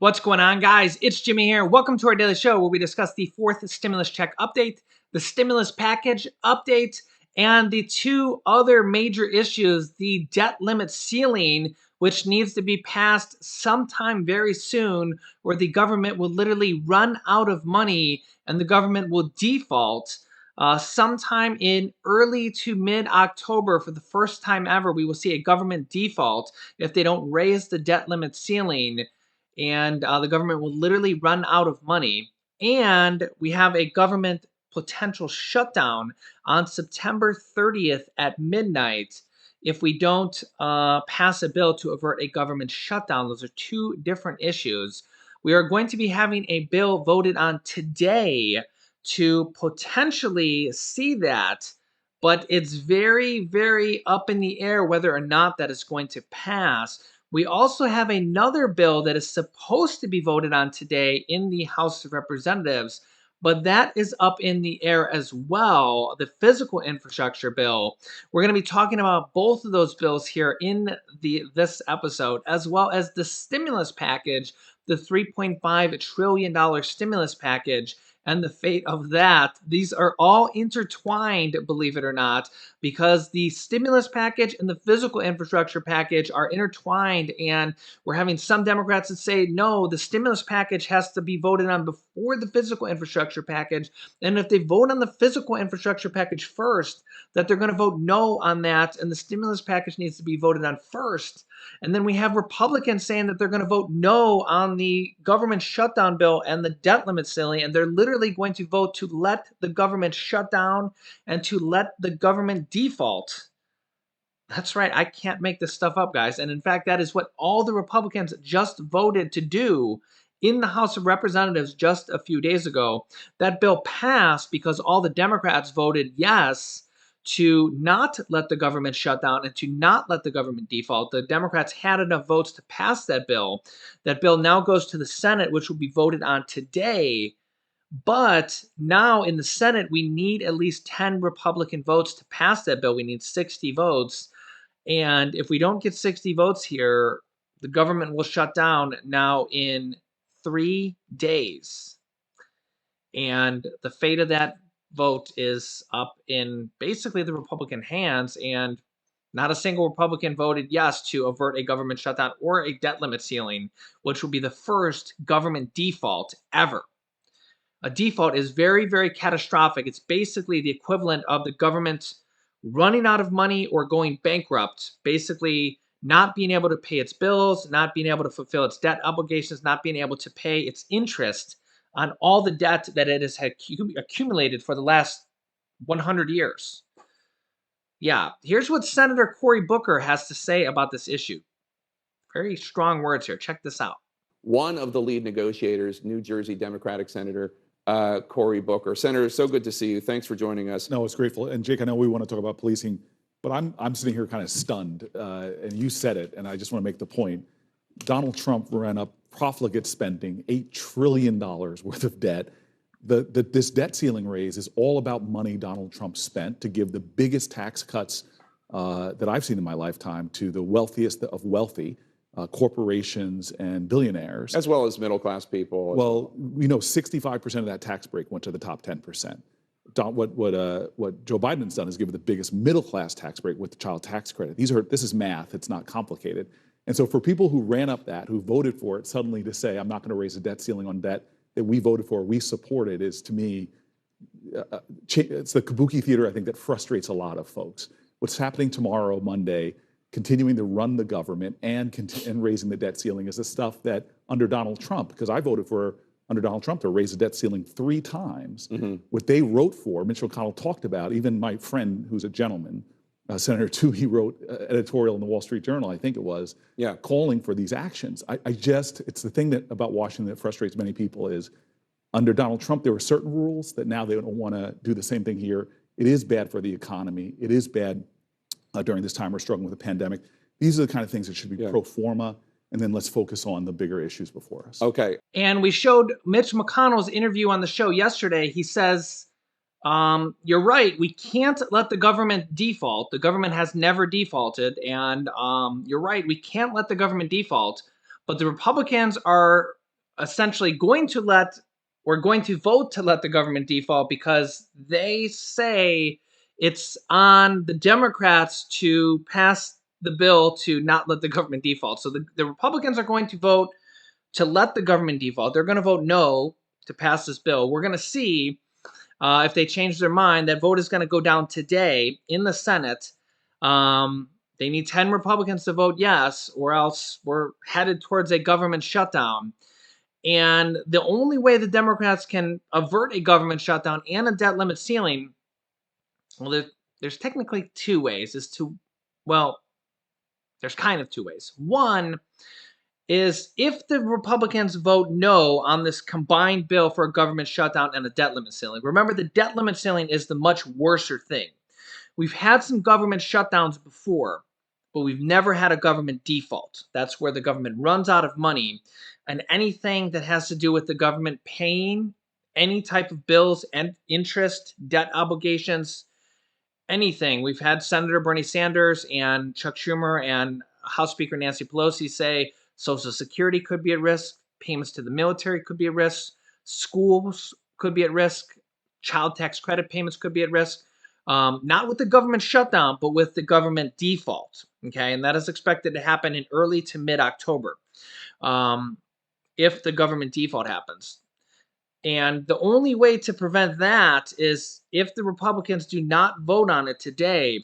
What's going on, guys? It's Jimmy here. Welcome to our daily show where we discuss the fourth stimulus check update, the stimulus package update, and the two other major issues, the debt limit ceiling, which needs to be passed sometime very soon, where the government will literally run out of money and the government will default. Sometime in early to mid-October, for the first time ever, we will see a government default if they don't raise the debt limit ceiling, and the government will literally run out of money. And we have a government potential shutdown on September 30th at midnight if we don't pass a bill to avert a government shutdown. Those are two different issues. We are going to be having a bill voted on today to potentially see that, but it's very, very up in the air whether or not that is going to pass. We also have another bill that is supposed to be voted on today in the House of Representatives, but that is up in the air as well, the physical infrastructure bill. We're going to be talking about both of those bills here in this episode, as well as the stimulus package, the $3.5 trillion stimulus package, and the fate of that. These are all intertwined, believe it or not, because the stimulus package and the physical infrastructure package are intertwined, and we're having some Democrats that say, no, the stimulus package has to be voted on before the physical infrastructure package, and if they vote on the physical infrastructure package first, that they're going to vote no on that, and the stimulus package needs to be voted on first. And then we have Republicans saying that they're going to vote no on the government shutdown bill and the debt limit ceiling, and they're literally going to vote to let the government shut down and to let the government default. That's right, I can't make this stuff up, guys. And in fact, that is what all the Republicans just voted to do in the House of Representatives just a few days ago. That bill passed because all the Democrats voted yes to not let the government shut down and to not let the government default. The Democrats had enough votes to pass that bill. That bill now goes to the Senate, which will be voted on today. But now in the Senate, we need at least 10 Republican votes to pass that bill. We need 60 votes. And if we don't get 60 votes here, the government will shut down now in 3 days. And the fate of that vote is up in basically the Republican hands, and not a single Republican voted yes to avert a government shutdown or a debt limit ceiling, which will be the first government default ever. A default is very, very catastrophic. It's basically the equivalent of the government running out of money or going bankrupt, basically not being able to pay its bills, not being able to fulfill its debt obligations, not being able to pay its interest on all the debt that it has accumulated for the last 100 years. Yeah, here's what Senator Cory Booker has to say about this issue. Very strong words here. Check this out. One of the lead negotiators, New Jersey Democratic Senator Cory Booker. Senator, so good to see you. Thanks for joining us. No, it's grateful. And Jake, I know we want to talk about policing, but I'm sitting here kind of stunned. And you said it, and I just want to make the point. Donald Trump ran up profligate spending, $8 trillion worth of debt. This debt ceiling raise is all about money Donald Trump spent to give the biggest tax cuts that I've seen in my lifetime to the wealthiest of wealthy. Corporations and billionaires. As well as middle-class people. Well, we know 65% of that tax break went to the top 10%. What Joe Biden's done is give the biggest middle-class tax break with the child tax credit. This is math. It's not complicated. And so for people who ran up that, who voted for it, suddenly to say, I'm not going to raise the debt ceiling on debt that we voted for, we supported, is to me, it's the kabuki theater, I think, that frustrates a lot of folks. What's happening tomorrow, Monday, continuing to run the government and raising the debt ceiling is the stuff that under Donald Trump, because I voted for under Donald Trump to raise the debt ceiling 3 times. Mm-hmm. What they wrote for, Mitch McConnell talked about, even my friend who's a gentleman, Senator Toohey, wrote an editorial in the Wall Street Journal, I think it was, calling for these actions. It's the thing that about Washington that frustrates many people is under Donald Trump, there were certain rules that now they don't want to do the same thing here. It is bad for the economy. It is bad during this time we're struggling with a pandemic. These are the kind of things that should be pro forma, and then let's focus on the bigger issues before us. Okay. And we showed Mitch McConnell's interview on the show yesterday. He says, you're right, we can't let the government default. The government has never defaulted, and you're right, we can't let the government default. But the Republicans are essentially going to vote to let the government default because they say it's on the Democrats to pass the bill to not let the government default. So the Republicans are going to vote to let the government default. They're going to vote no to pass this bill. We're going to see if they change their mind. That vote is going to go down today in the Senate. They need 10 Republicans to vote yes, or else we're headed towards a government shutdown. And the only way the Democrats can avert a government shutdown and a debt limit ceiling, well, there's technically two ways. There's kind of two ways. One is if the Republicans vote no on this combined bill for a government shutdown and a debt limit ceiling. Remember, the debt limit ceiling is the much worser thing. We've had some government shutdowns before, but we've never had a government default. That's where the government runs out of money, and anything that has to do with the government paying any type of bills and interest, debt obligations, anything. We've had Senator Bernie Sanders and Chuck Schumer and House Speaker Nancy Pelosi say Social Security could be at risk, payments to the military could be at risk, schools could be at risk, child tax credit payments could be at risk. Not with the government shutdown, but with the government default. Okay, and that is expected to happen in early to mid-October if the government default happens. And the only way to prevent that is if the Republicans do not vote on it today,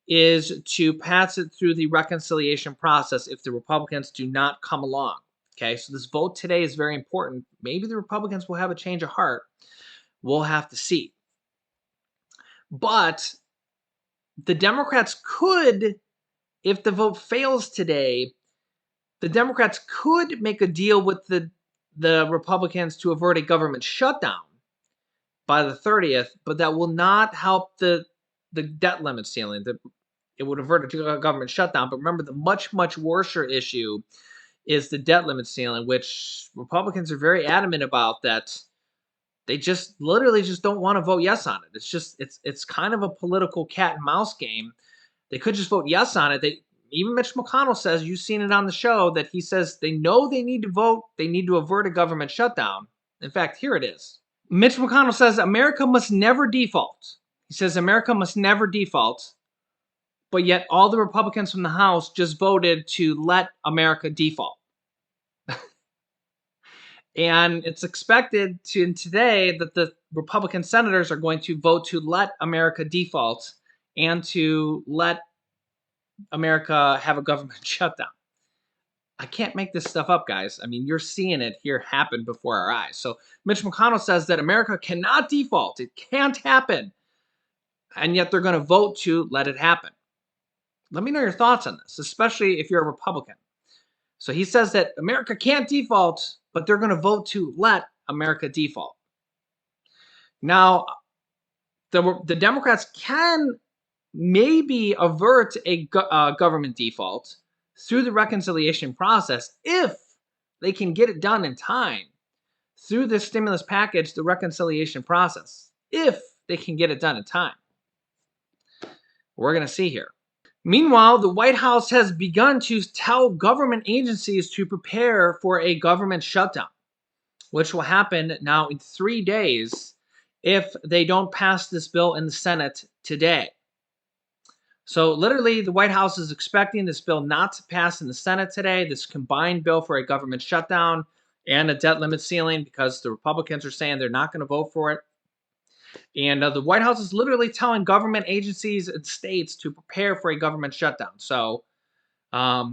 is to pass it through the reconciliation process if the Republicans do not come along. Okay, so this vote today is very important. Maybe the Republicans will have a change of heart. We'll have to see. But the Democrats could, if the vote fails today, the Democrats could make a deal with the Republicans to avert a government shutdown by the 30th, but that will not help the debt limit ceiling. It would avert a government shutdown. But remember, the much, much worser issue is the debt limit ceiling, which Republicans are very adamant about, that they just literally just don't want to vote yes on it. It's kind of a political cat and mouse game. They could just vote yes on it. Even Mitch McConnell says, you've seen it on the show, that he says they know they need to vote. They need to avert a government shutdown. In fact, here it is. Mitch McConnell says America must never default. He says America must never default. But yet all the Republicans from the House just voted to let America default. And it's expected today that the Republican senators are going to vote to let America default and to let America have a government shutdown. I can't make this stuff up, guys. I mean, you're seeing it here happen before our eyes. So Mitch McConnell says that America cannot default. It can't happen. And yet they're going to vote to let it happen. Let me know your thoughts on this, especially if you're a Republican. So he says that America can't default, but they're going to vote to let America default. Now, the Democrats can maybe avert a government default through the reconciliation process if they can get it done in time through the stimulus package, the reconciliation process, if they can get it done in time. We're going to see here. Meanwhile, the White House has begun to tell government agencies to prepare for a government shutdown, which will happen now in 3 days if they don't pass this bill in the Senate today. So literally, the White House is expecting this bill not to pass in the Senate today, this combined bill for a government shutdown and a debt limit ceiling, because the Republicans are saying they're not going to vote for it. And the White House is literally telling government agencies and states to prepare for a government shutdown. So, I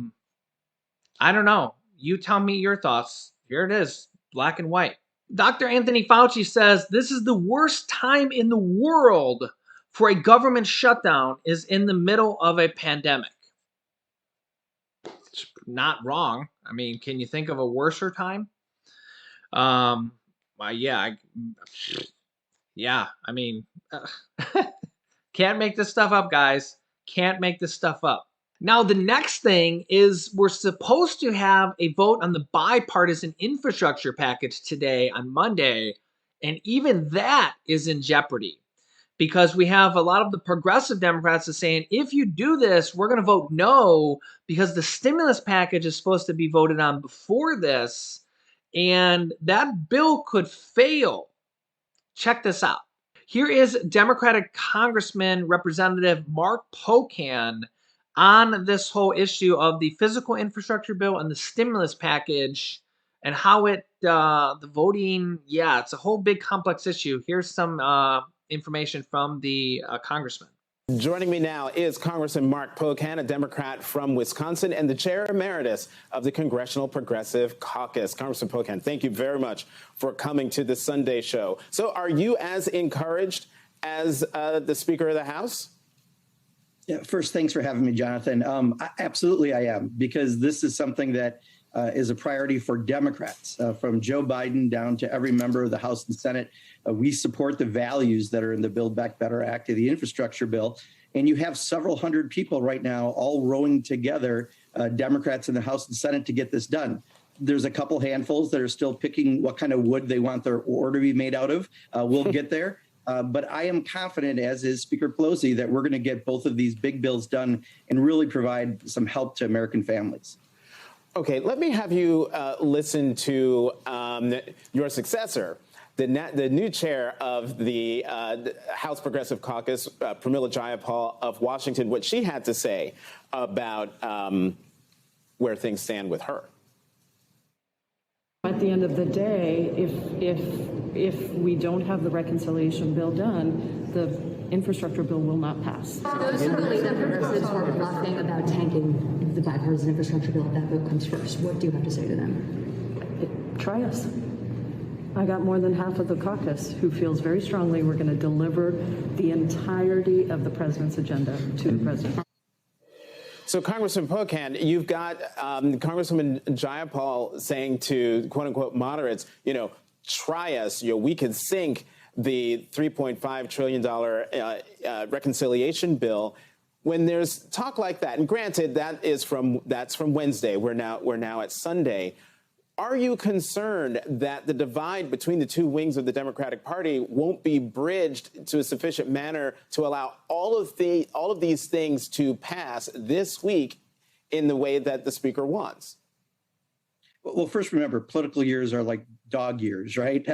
don't know. You tell me your thoughts. Here it is, black and white. Dr. Anthony Fauci says this is the worst time in the world for a government shutdown is in the middle of a pandemic. It's not wrong. I mean, can you think of a worser time? Well, yeah. I mean, can't make this stuff up, guys. Can't make this stuff up. Now, the next thing is we're supposed to have a vote on the bipartisan infrastructure package today on Monday, and even that is in jeopardy because we have a lot of the progressive Democrats are saying, if you do this, we're going to vote no because the stimulus package is supposed to be voted on before this, and that bill could fail. Check this out. Here is Democratic Congressman Representative Mark Pocan on this whole issue of the physical infrastructure bill and the stimulus package and how the voting, yeah, it's a whole big complex issue. Here's some information from the congressman. Joining me now is Congressman Mark Pocan, a Democrat from Wisconsin and the chair emeritus of the Congressional Progressive Caucus. Congressman Pocan, thank you very much for coming to the Sunday show. So are you as encouraged as the Speaker of the House? Yeah, first, thanks for having me, Jonathan. Absolutely, I am, because this is something that is a priority for Democrats, from Joe Biden down to every member of the House and Senate. We support the values that are in the Build Back Better Act, the infrastructure bill. And you have several hundred people right now all rowing together, Democrats in the House and Senate, to get this done. There's a couple handfuls that are still picking what kind of wood they want their ore to be made out of. We'll get there. But I am confident, as is Speaker Pelosi, that we're going to get both of these big bills done and really provide some help to American families. Okay, let me have you listen to your successor, the new chair of the House Progressive Caucus, Pramila Jayapal of Washington, what she had to say about where things stand with her. At the end of the day, if we don't have the reconciliation bill done, the infrastructure bill will not pass. Those who believe that progressives are bluffing about tanking the bipartisan infrastructure bill if that bill comes first, what do you have to say to them? Try us. I got more than half of the caucus who feels very strongly we're going to deliver the entirety of the president's agenda to the president. So, Congressman Pocan, you've got Congresswoman Jayapal saying to quote unquote moderates, try us, we could sink the $3.5 trillion reconciliation bill. When there's talk like that, and granted, that's from Wednesday. We're now at Sunday. Are you concerned that the divide between the two wings of the Democratic Party won't be bridged to a sufficient manner to allow all of these things to pass this week in the way that the Speaker wants? Well, first, remember, political years are like dog years, right?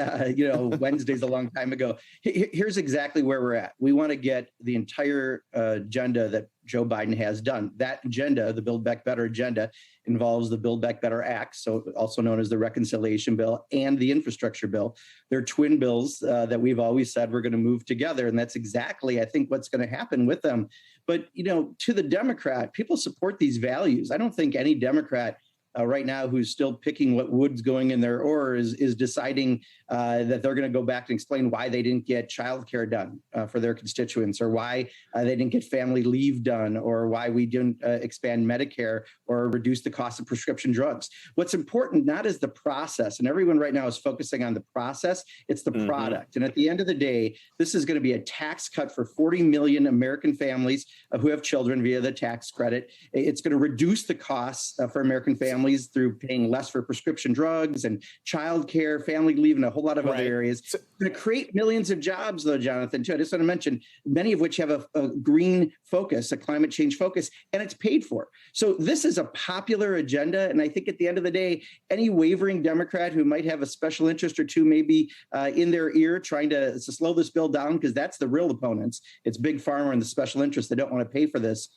Wednesday's a long time ago. Here's exactly where we're at. We want to get the entire agenda that Joe Biden has done. That agenda, the Build Back Better agenda, involves the Build Back Better Act, so also known as the Reconciliation Bill, and the Infrastructure Bill. They're twin bills that we've always said we're going to move together, and that's exactly, I think, what's going to happen with them. But, to the Democrat, people support these values. I don't think any Democrat right now who's still picking what wood's going in their ore is deciding that they're going to go back and explain why they didn't get childcare done for their constituents, or why they didn't get family leave done, or why we didn't expand Medicare or reduce the cost of prescription drugs. What's important not is the process, and everyone right now is focusing on the process, it's the product. And at the end of the day, this is going to be a tax cut for 40 million American families who have children via the tax credit. It's going to reduce the costs for American families through paying less for prescription drugs and childcare, family leave, and a whole lot of other areas. It's going to create millions of jobs, though, Jonathan, too. I just want to mention, many of which have a green focus, a climate change focus, and it's paid for. So this is a popular agenda. And I think at the end of the day, any wavering Democrat who might have a special interest or two maybe in their ear trying to slow this bill down, because that's the real opponents. It's Big Pharma and the special interests that don't want to pay for this.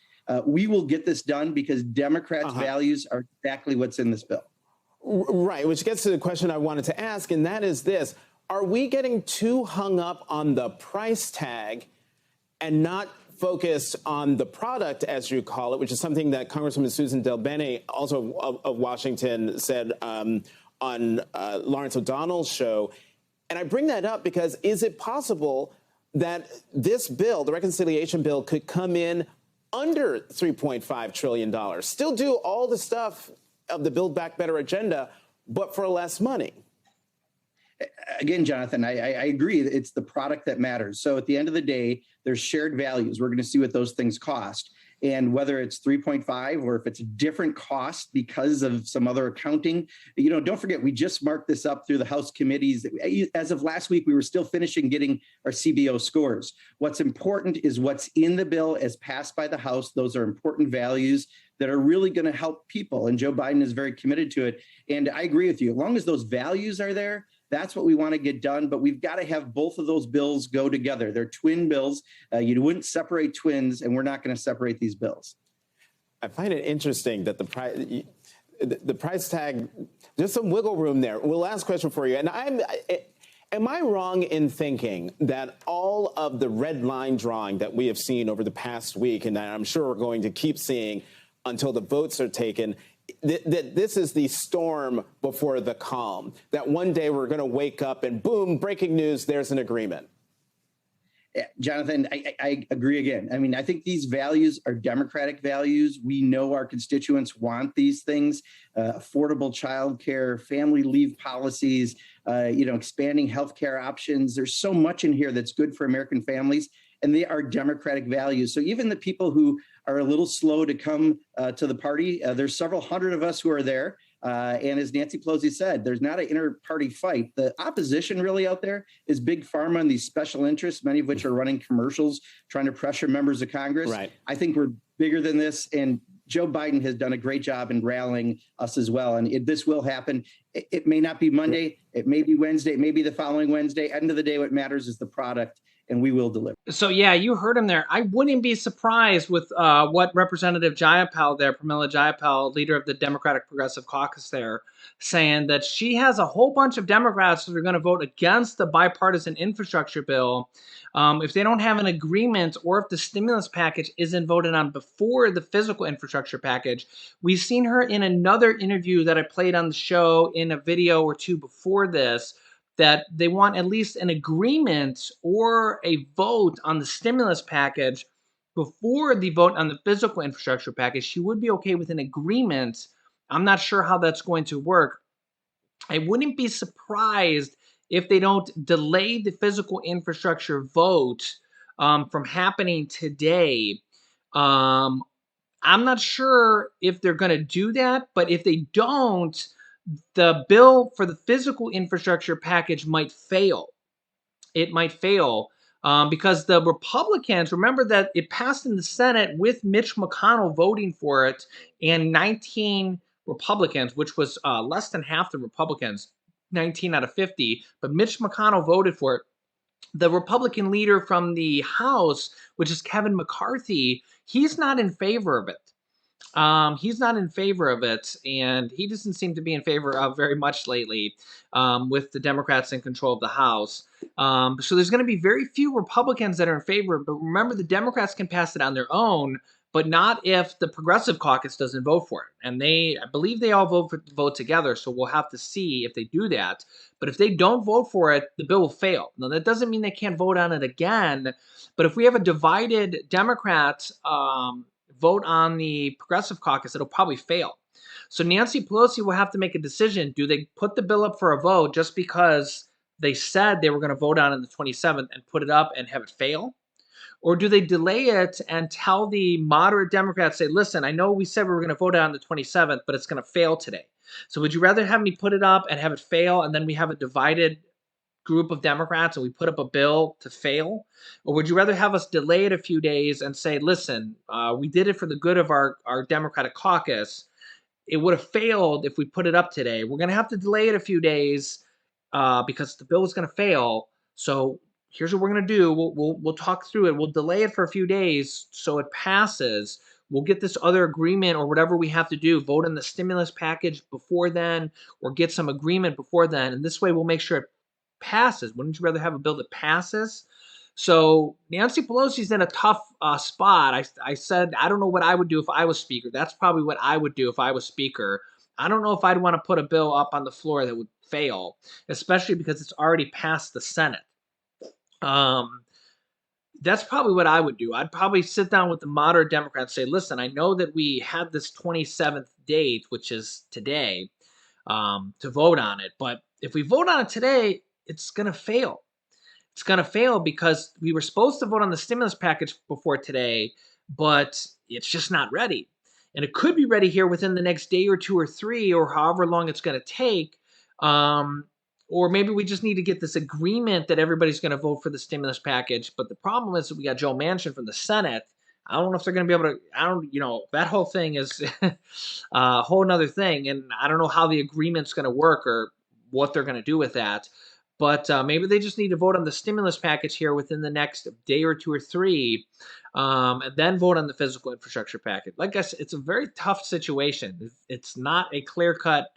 We will get this done because Democrats' values are exactly what's in this bill. Right, which gets to the question I wanted to ask, and that is this. Are we getting too hung up on the price tag and not focused on the product, as you call it, which is something that Congresswoman Susan DelBene, also of Washington, said on Lawrence O'Donnell's show? And I bring that up because is it possible that this bill, the reconciliation bill, could come in under $3.5 trillion, still do all the stuff of the Build Back Better agenda, but for less money? Again, Jonathan, I agree. It's the product that matters. So at the end of the day, there's shared values. We're going to see what those things cost. And whether it's 3.5 or if it's a different cost because of some other accounting, don't forget, we just marked this up through the House committees. As of last week, we were still finishing getting our CBO scores. What's important is what's in the bill as passed by the House. Those are important values that are really going to help people. And Joe Biden is very committed to it. And I agree with you. As long as those values are there, that's what we want to get done. But we've got to have both of those bills go together. They're twin bills. You wouldn't separate twins, and we're not going to separate these bills. I find it interesting that the price tag, there's some wiggle room there. Well, last question for you. And am I wrong in thinking that all of the red line drawing that we have seen over the past week, and that I'm sure we're going to keep seeing until the votes are taken, that this is the storm before the calm, that one day we're going to wake up and boom, breaking news, there's an agreement? Jonathan, I agree again. I mean, I think these values are democratic values. We know our constituents want these things: affordable childcare, family leave policies, expanding healthcare options. There's so much in here that's good for American families, and they are democratic values. So even the people who are a little slow to come to the party, there's several hundred of us who are there. And as Nancy Pelosi said, there's not an inter-party fight. The opposition really out there is big pharma and these special interests, many of which are running commercials, trying to pressure members of Congress. Right. I think we're bigger than this. And Joe Biden has done a great job in rallying us as well. And this will happen. It may not be Monday. It may be Wednesday. It may be the following Wednesday. End of the day, what matters is the product, and we will deliver. So, yeah, you heard him there. I wouldn't be surprised with what Representative Jayapal there, Pramila Jayapal, leader of the Democratic Progressive Caucus there, saying that she has a whole bunch of Democrats that are going to vote against the bipartisan infrastructure bill if they don't have an agreement, or if the stimulus package isn't voted on before the physical infrastructure package. We've seen her in another interview that I played on the show in a video or two before this, that they want at least an agreement or a vote on the stimulus package before the vote on the physical infrastructure package. She would be okay with an agreement. I'm not sure how that's going to work. I wouldn't be surprised if they don't delay the physical infrastructure vote from happening today. I'm not sure if they're going to do that, but if they don't, the bill for the physical infrastructure package might fail. It might fail because the Republicans, remember that it passed in the Senate with Mitch McConnell voting for it, and 19 Republicans, which was less than half the Republicans, 19 out of 50, but Mitch McConnell voted for it. The Republican leader from the House, which is Kevin McCarthy, he's not in favor of it. He's not in favor of it, and he doesn't seem to be in favor of very much lately with the Democrats in control of the House. So there's going to be very few Republicans that are in favor, but remember, the Democrats can pass it on their own, but not if the Progressive Caucus doesn't vote for it. And I believe they all vote together, so we'll have to see if they do that. But if they don't vote for it, the bill will fail. Now, that doesn't mean they can't vote on it again, but if we have a divided Democrat vote on the Progressive Caucus, it'll probably fail. So Nancy Pelosi will have to make a decision. Do they put the bill up for a vote just because they said they were going to vote on it on the 27th and put it up and have it fail? Or do they delay it and tell the moderate Democrats, say, listen, I know we said we were going to vote on the 27th, but it's going to fail today. So would you rather have me put it up and have it fail, and then we have a divided group of Democrats and we put up a bill to fail? Or would you rather have us delay it a few days and say, listen, we did it for the good of our Democratic caucus. It would have failed if we put it up today. We're going to have to delay it a few days because the bill is going to fail. So here's what we're going to do. We'll talk through it. We'll delay it for a few days so it passes. We'll get this other agreement or whatever we have to do, vote on the stimulus package before then, or get some agreement before then. And this way we'll make sure it passes. Wouldn't you rather have a bill that passes? So Nancy Pelosi's in a tough spot. I said, I don't know what I would do if I was Speaker. That's probably what I would do if I was Speaker. I don't know if I'd want to put a bill up on the floor that would fail, especially because it's already passed the Senate. That's probably what I would do. I'd probably sit down with the moderate Democrats and say, listen, I know that we had this 27th date, which is today, to vote on it. But if we vote on it today, it's going to fail. It's going to fail because we were supposed to vote on the stimulus package before today, but it's just not ready. And it could be ready here within the next day or two or three, or however long it's going to take. Or maybe we just need to get this agreement that everybody's going to vote for the stimulus package. But the problem is that we got Joe Manchin from the Senate. I don't know if they're going to be able to. I don't, that whole thing is a whole nother thing, and I don't know how the agreement's going to work or what they're going to do with that. But maybe they just need to vote on the stimulus package here within the next day or two or three, and then vote on the physical infrastructure package. Like I said, it's a very tough situation. It's not a clear cut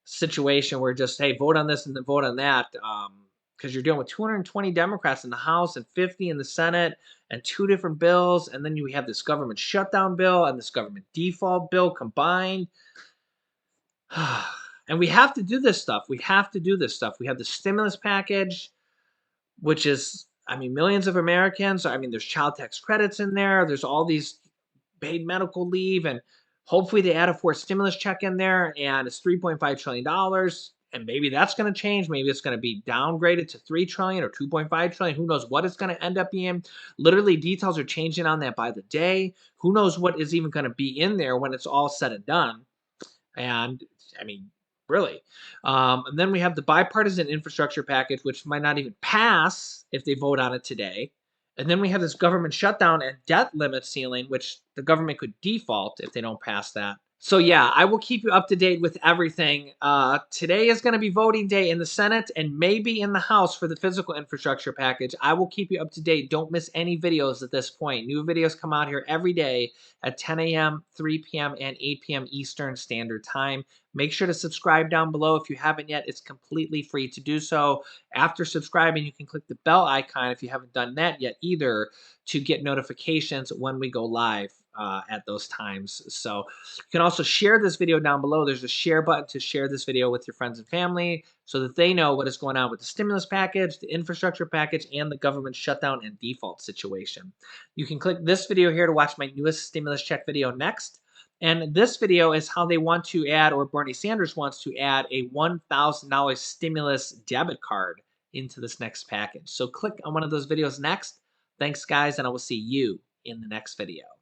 situation where just, hey, vote on this and then vote on that. Because you're dealing with 220 Democrats in the House and 50 in the Senate and two different bills. And then you have this government shutdown bill and this government default bill combined. And we have to do this stuff. We have to do this stuff. We have the stimulus package, which is, I mean, millions of Americans. I mean, there's child tax credits in there. There's all these paid medical leave, and hopefully they add a fourth stimulus check in there, and it's $3.5 trillion. And maybe that's going to change. Maybe it's going to be downgraded to 3 trillion or 2.5 trillion. Who knows what it's going to end up being? Literally, details are changing on that by the day. Who knows what is even going to be in there when it's all said and done? And I mean, really. And then we have the bipartisan infrastructure package, which might not even pass if they vote on it today. And then we have this government shutdown and debt limit ceiling, which the government could default if they don't pass that. So yeah, I will keep you up to date with everything. Today is going to be voting day in the Senate and maybe in the House for the physical infrastructure package. I will keep you up to date. Don't miss any videos at this point. New videos come out here every day at 10 a.m., 3 p.m., and 8 p.m. Eastern Standard Time. Make sure to subscribe down below if you haven't yet. It's completely free to do so. After subscribing, you can click the bell icon if you haven't done that yet either to get notifications when we go live at those times. So you can also share this video down below. There's a share button to share this video with your friends and family so that they know what is going on with the stimulus package, the infrastructure package, and the government shutdown and default situation. You can click this video here to watch my newest stimulus check video next. And this video is how they want to add, or Bernie Sanders wants to add, a $1,000 stimulus debit card into this next package. So click on one of those videos next. Thanks, guys, and I will see you in the next video.